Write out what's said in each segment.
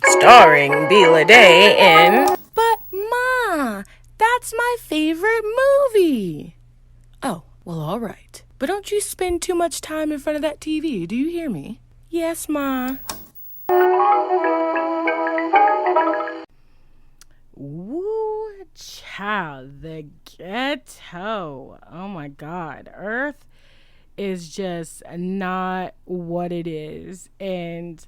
Starring Bela Day in. But, Ma, that's my favorite movie. Oh, well, all right. But don't you spend too much time in front of that TV, do you hear me? Yes, Ma. Woo, child, the ghetto. Oh my God. Earth is just not what it is. And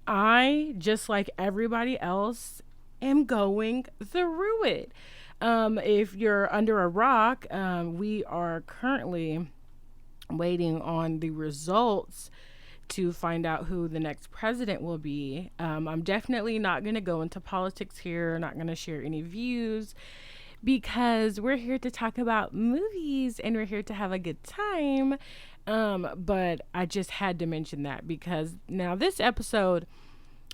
I, just like everybody else, am going through it. If you're under a rock, we are currently waiting on the results to find out who the next president will be. I'm definitely not going to go into politics here, not going to share any views because we're here to talk about movies and we're here to have a good time. But I just had to mention that because now this episode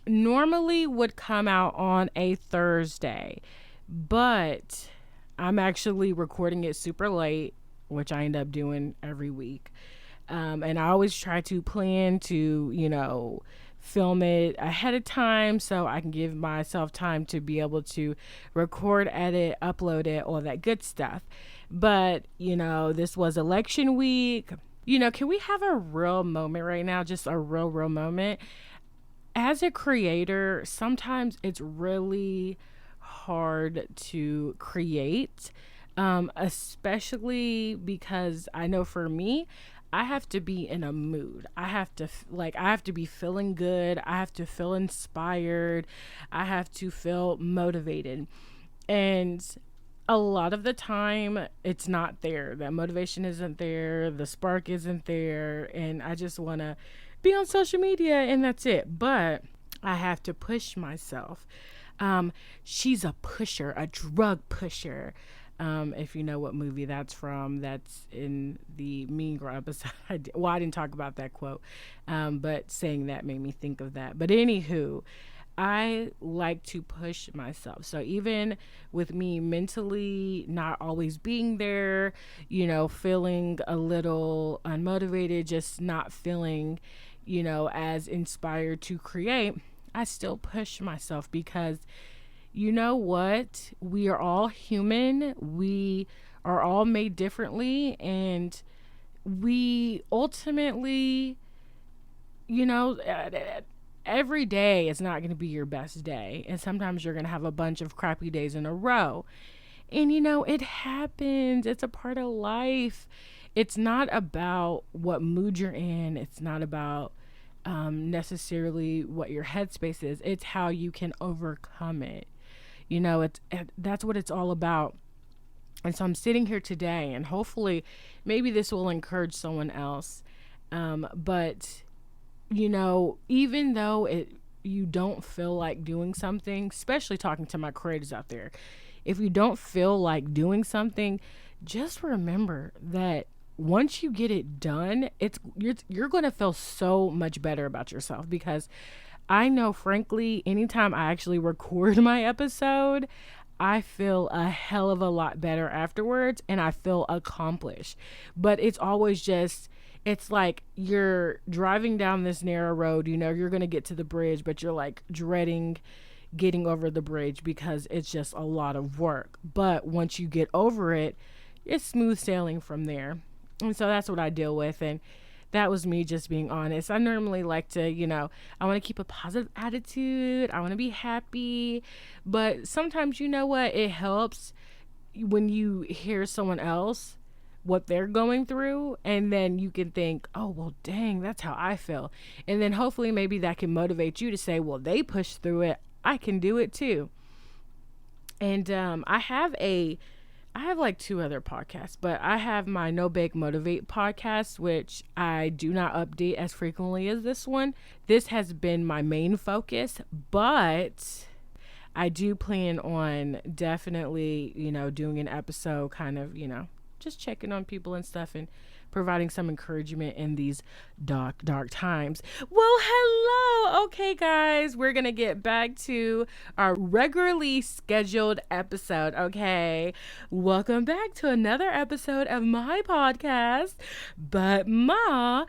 normally would come out on a Thursday, but I'm actually recording it super late, which I end up doing every week. And I always try to plan to, film it ahead of time so I can give myself time to be able to record, edit, upload it, all that good stuff. But, this was election week. Can we have a real moment right now? Just a real moment. As a creator, sometimes it's really hard to create, especially because I know for me, I have to be in a mood. I have to be feeling good. I have to feel inspired. I have to feel motivated. And a lot of the time it's not there. That motivation isn't there. The spark isn't there. And I just want to be on social media and that's it. But I have to push myself. She's a pusher, a drug pusher. If you know what movie that's from, that's in the Mean Girl episode. I didn't talk about that quote, but saying that made me think of that. But anywho, I like to push myself. So even with me mentally not always being there, feeling a little unmotivated, just not feeling, as inspired to create, I still push myself because you know what? We are all human. We are all made differently. And we ultimately, you know, every day is not going to be your best day. And sometimes you're going to have a bunch of crappy days in a row. And, it happens. It's a part of life. It's not about what mood you're in. It's not about necessarily what your headspace is. It's how you can overcome it. That's what it's all about. And so I'm sitting here today, and hopefully, maybe this will encourage someone else. But even though you don't feel like doing something, especially talking to my creators out there, if you don't feel like doing something, just remember that once you get it done, you're going to feel so much better about yourself because I know, frankly, anytime I actually record my episode, I feel a hell of a lot better afterwards and I feel accomplished. But it's always just, it's like you're driving down this narrow road, you're going to get to the bridge, but you're like dreading getting over the bridge because it's just a lot of work. But once you get over it, it's smooth sailing from there. And so that's what I deal with. And that was me just being honest. I normally like to, I want to keep a positive attitude. I want to be happy. But sometimes, you know what? It helps when you hear someone else, what they're going through. And then you can think, oh, well, dang, that's how I feel. And then hopefully maybe that can motivate you to say, well, they pushed through it. I can do it too. And I have like two other podcasts, but I have my No Bake Motivate podcast, which I do not update as frequently as this one. This has been my main focus, but I do plan on definitely, doing an episode kind of, just checking on people and stuff and providing some encouragement in these dark times. Well, hello. Okay, guys, we're going to get back to our regularly scheduled episode. Okay. Welcome back to another episode of my podcast. But Ma,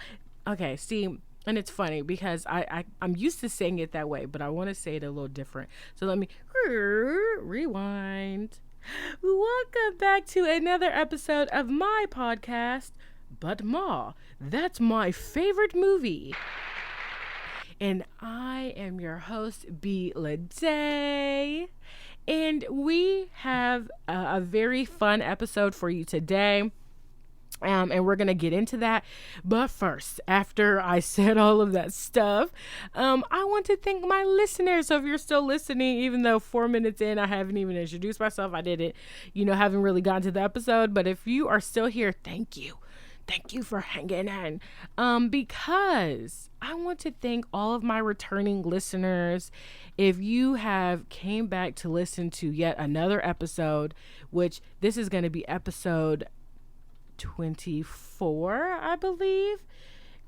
okay, see, And it's funny because I'm used to saying it that way, but I want to say it a little different. So let me rewind. Welcome back to another episode of my podcast, But Ma, That's My Favorite Movie. And I am your host, B. Lede. And we have a very fun episode for you today. And we're going to get into that. But first, after I said all of that stuff, I want to thank my listeners. So if you're still listening, even though 4 minutes in, I haven't even introduced myself. I didn't, haven't really gotten to the episode. But if you are still here, thank you. Thank you for hanging in. Because I want to thank all of my returning listeners. If you have came back to listen to yet another episode, which this is going to be episode 24, I believe.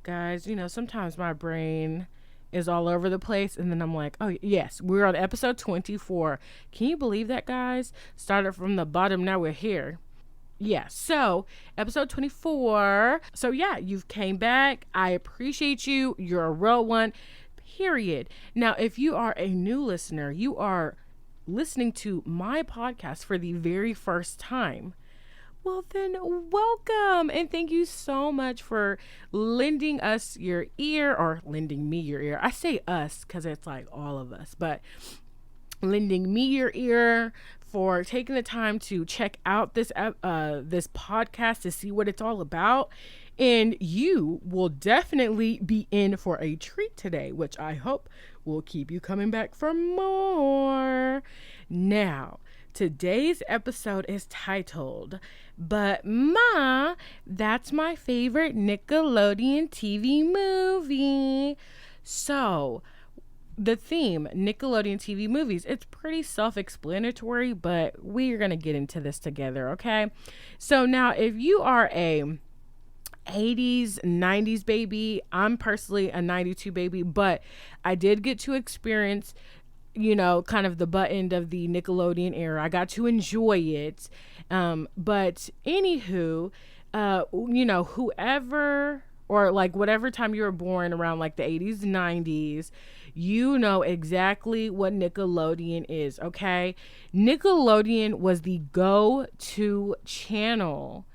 Guys, sometimes my brain is all over the place, and then I'm like, oh yes, we're on episode 24. Can you believe that, guys? Started from the bottom, now we're here. Yeah, so episode 24. So yeah, you've came back. I appreciate you. You're a real one, period. Now, if you are a new listener, you are listening to my podcast for the very first time, well, then welcome. And thank you so much for lending us your ear, or lending me your ear. I say us because it's like all of us, but lending me your ear, for taking the time to check out this podcast to see what it's all about. And you will definitely be in for a treat today, which I hope will keep you coming back for more. Now, today's episode is titled, But Ma, That's My Favorite Nickelodeon TV Movie. So, the theme, Nickelodeon TV movies, it's pretty self-explanatory, but we are going to get into this together, okay? So now, if you are a 80s, 90s baby, I'm personally a 92 baby, but I did get to experience kind of the butt end of the Nickelodeon era. I got to enjoy it. But anywho, whoever, or like whatever time you were born around like the 80s, 90s, you know exactly what Nickelodeon is, okay? Nickelodeon was the go-to channel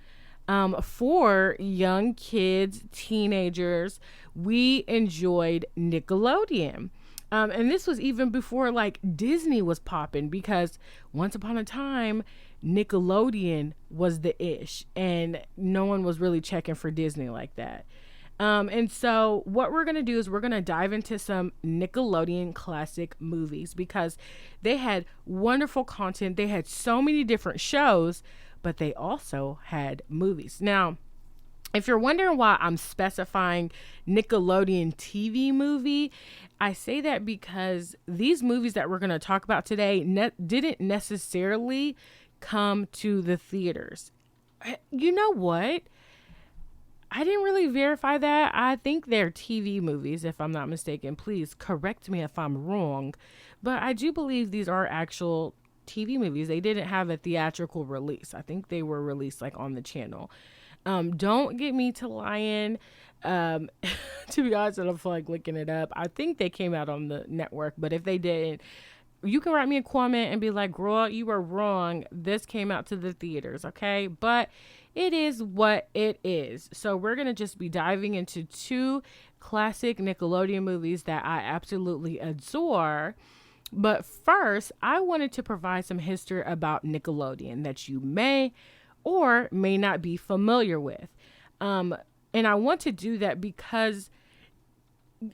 for young kids, teenagers. We enjoyed Nickelodeon. And this was even before like Disney was popping, because once upon a time, Nickelodeon was the ish, and no one was really checking for Disney like that. And so what we're going to do is we're going to dive into some Nickelodeon classic movies, because they had wonderful content. They had so many different shows, but they also had movies. Now, if you're wondering why I'm specifying Nickelodeon TV movie, I say that because these movies that we're going to talk about today didn't necessarily come to the theaters. You know what? I didn't really verify that. I think they're TV movies, if I'm not mistaken. Please correct me if I'm wrong. But I do believe these are actual TV movies. They didn't have a theatrical release. I think they were released like on the channel. Don't get me to lying. To be honest, I don't feel like looking it up. I think they came out on the network, but if they didn't, you can write me a comment and be like, girl, you were wrong. This came out to the theaters, okay? But it is what it is. So we're going to just be diving into two classic Nickelodeon movies that I absolutely adore. But first, I wanted to provide some history about Nickelodeon that you may or may not be familiar with. And I want to do that because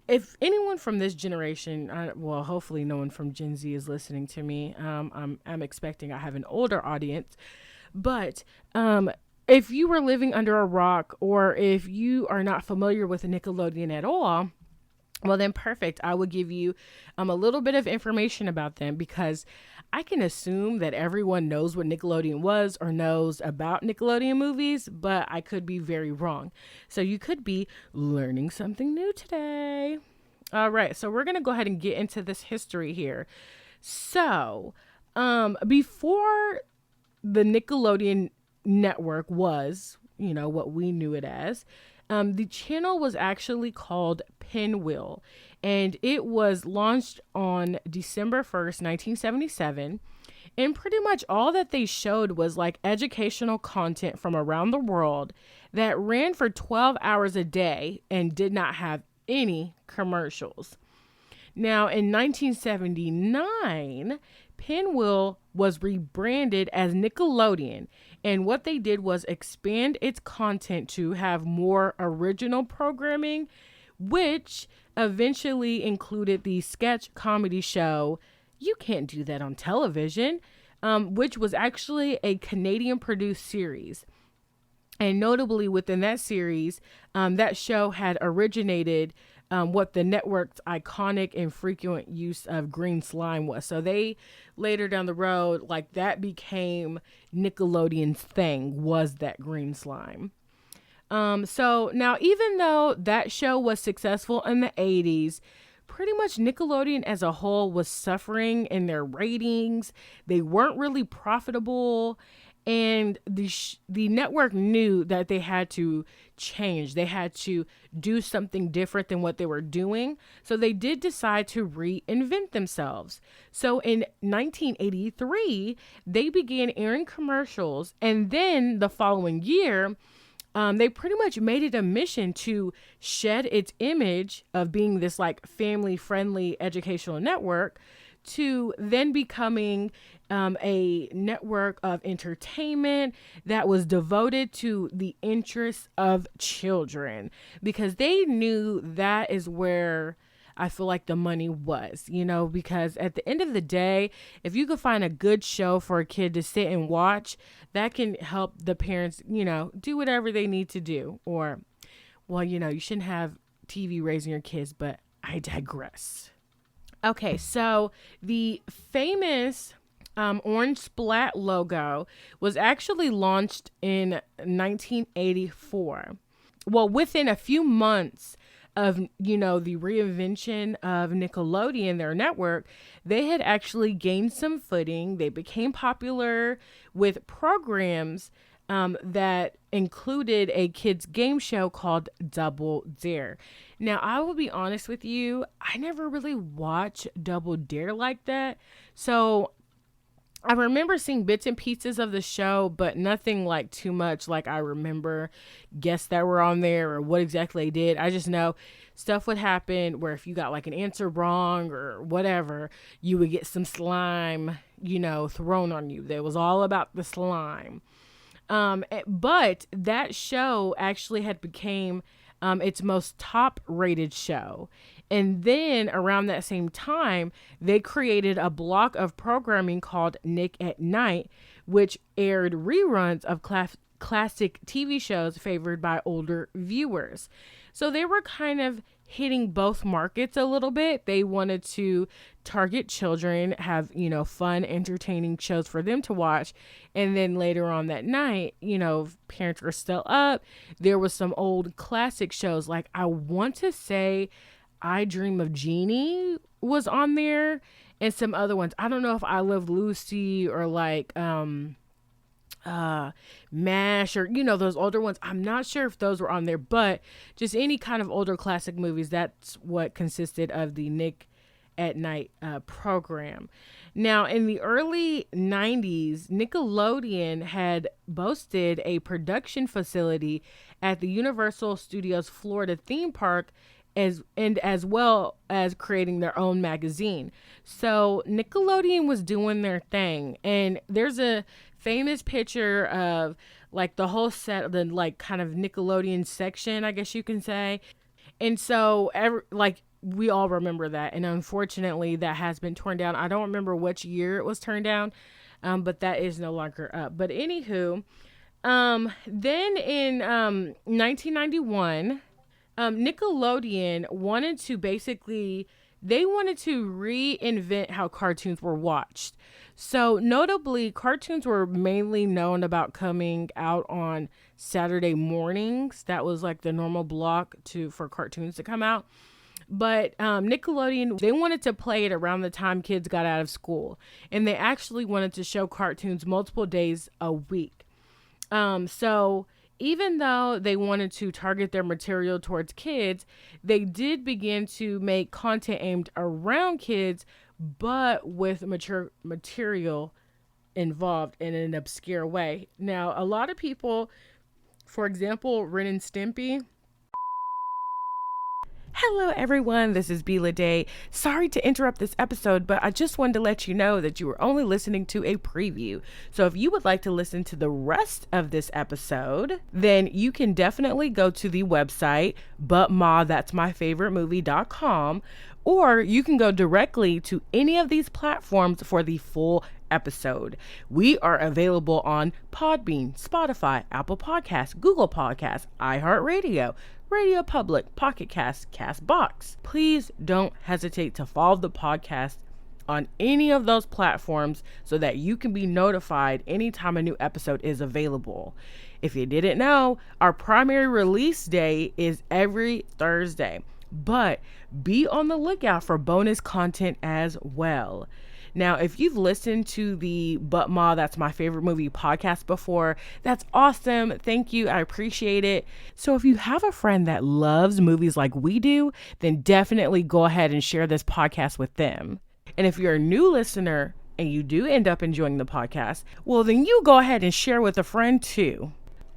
if anyone from this generation, well, hopefully no one from Gen Z is listening to me. I'm expecting I have an older audience. But if you were living under a rock, or if you are not familiar with Nickelodeon at all, well, then perfect. I will give you a little bit of information about them, because I can assume that everyone knows what Nickelodeon was or knows about Nickelodeon movies, but I could be very wrong. So you could be learning something new today. All right, so we're going to go ahead and get into this history here. So before the Nickelodeon network was, what we knew it as, The channel was actually called Pinwheel, and it was launched on December 1st, 1977. And pretty much all that they showed was like educational content from around the world that ran for 12 hours a day and did not have any commercials. Now, in 1979, Pinwheel was rebranded as Nickelodeon. And what they did was expand its content to have more original programming, which eventually included the sketch comedy show You Can't Do That on Television, which was actually a Canadian produced series. And notably within that series, that show had originated what the network's iconic and frequent use of green slime was. So they later down the road, like that became Nickelodeon's thing, was that green slime. So now, even though that show was successful in the 80s, pretty much Nickelodeon as a whole was suffering in their ratings. They weren't really profitable. And the network knew that they had to change. They had to do something different than what they were doing. So they did decide to reinvent themselves. So in 1983, they began airing commercials. And then the following year, they pretty much made it a mission to shed its image of being this like family friendly educational network to then becoming a network of entertainment that was devoted to the interests of children, because they knew that is where I feel like the money was, because at the end of the day, if you could find a good show for a kid to sit and watch, that can help the parents, do whatever they need to do. Or, well, you shouldn't have TV raising your kids, but I digress. Okay, so the famous orange splat logo was actually launched in 1984. Well, within a few months of, the reinvention of Nickelodeon, their network, they had actually gained some footing. They became popular with programs that included a kids game show called Double Dare. Now, I will be honest with you, I never really watched Double Dare like that. So I remember seeing bits and pieces of the show, but nothing like too much like I remember guests that were on there or what exactly they did. I just know stuff would happen where if you got like an answer wrong or whatever, you would get some slime, thrown on you. That was all about the slime. But that show actually had became its most top rated show. And then around that same time, they created a block of programming called Nick at Night, which aired reruns of classic TV shows favored by older viewers. So they were kind of hitting both markets a little bit. They wanted to target children, have, fun, entertaining shows for them to watch. And then later on that night, parents were still up. There was some old classic shows. Like I want to say I Dream of Jeannie was on there and some other ones. I don't know if I Love Lucy or like, MASH or those older ones. I'm not sure if those were on there, but just any kind of older classic movies. That's what consisted of the Nick at Night program. Now, in the early 90s, Nickelodeon had boasted a production facility at the Universal Studios Florida theme park, as well as creating their own magazine. So Nickelodeon was doing their thing, and there's a famous picture of like the whole set of the like kind of Nickelodeon section, I guess you can say. And so we all remember that, and unfortunately that has been torn down. I don't remember which year it was torn down, but that is no longer up. But anywho, then in 1991, Nickelodeon wanted to reinvent how cartoons were watched. So notably, cartoons were mainly known about coming out on Saturday mornings. That was like the normal block for cartoons to come out. But Nickelodeon, they wanted to play it around the time kids got out of school. And they actually wanted to show cartoons multiple days a week. So even though they wanted to target their material towards kids, they did begin to make content aimed around kids, but with mature material involved in an obscure way. Now, a lot of people, for example, Ren and Stimpy. Hello everyone, this is Bila Day. Sorry to interrupt this episode, but I just wanted to let you know that you were only listening to a preview. So if you would like to listen to the rest of this episode, then you can definitely go to the website, butmathat'smyfavoritemovie.com, or you can go directly to any of these platforms for the full episode. We are available on Podbean, Spotify, Apple Podcasts, Google Podcasts, iHeartRadio, Radio Public, Pocket Cast, Castbox. Please don't hesitate to follow the podcast on any of those platforms so that you can be notified anytime a new episode is available. If you didn't know, our primary release day is every Thursday, but be on the lookout for bonus content as well. Now, if you've listened to the But Ma, That's My Favorite Movie podcast before, that's awesome. Thank you. I appreciate it. So if you have a friend that loves movies like we do, then definitely go ahead and share this podcast with them. And if you're a new listener and you do end up enjoying the podcast, well, then you go ahead and share with a friend too.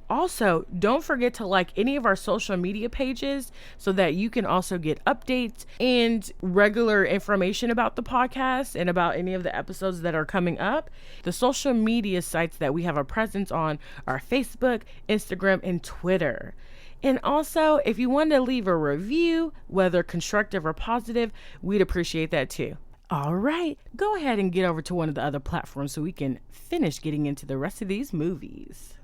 Also, don't forget to like any of our social media pages so that you can also get updates and regular information about the podcast and about any of the episodes that are coming up. The social media sites that we have a presence on are Facebook, Instagram, and Twitter. And also, if you want to leave a review, whether constructive or positive, we'd appreciate that too. All right, go ahead and get over to one of the other platforms so we can finish getting into the rest of these movies.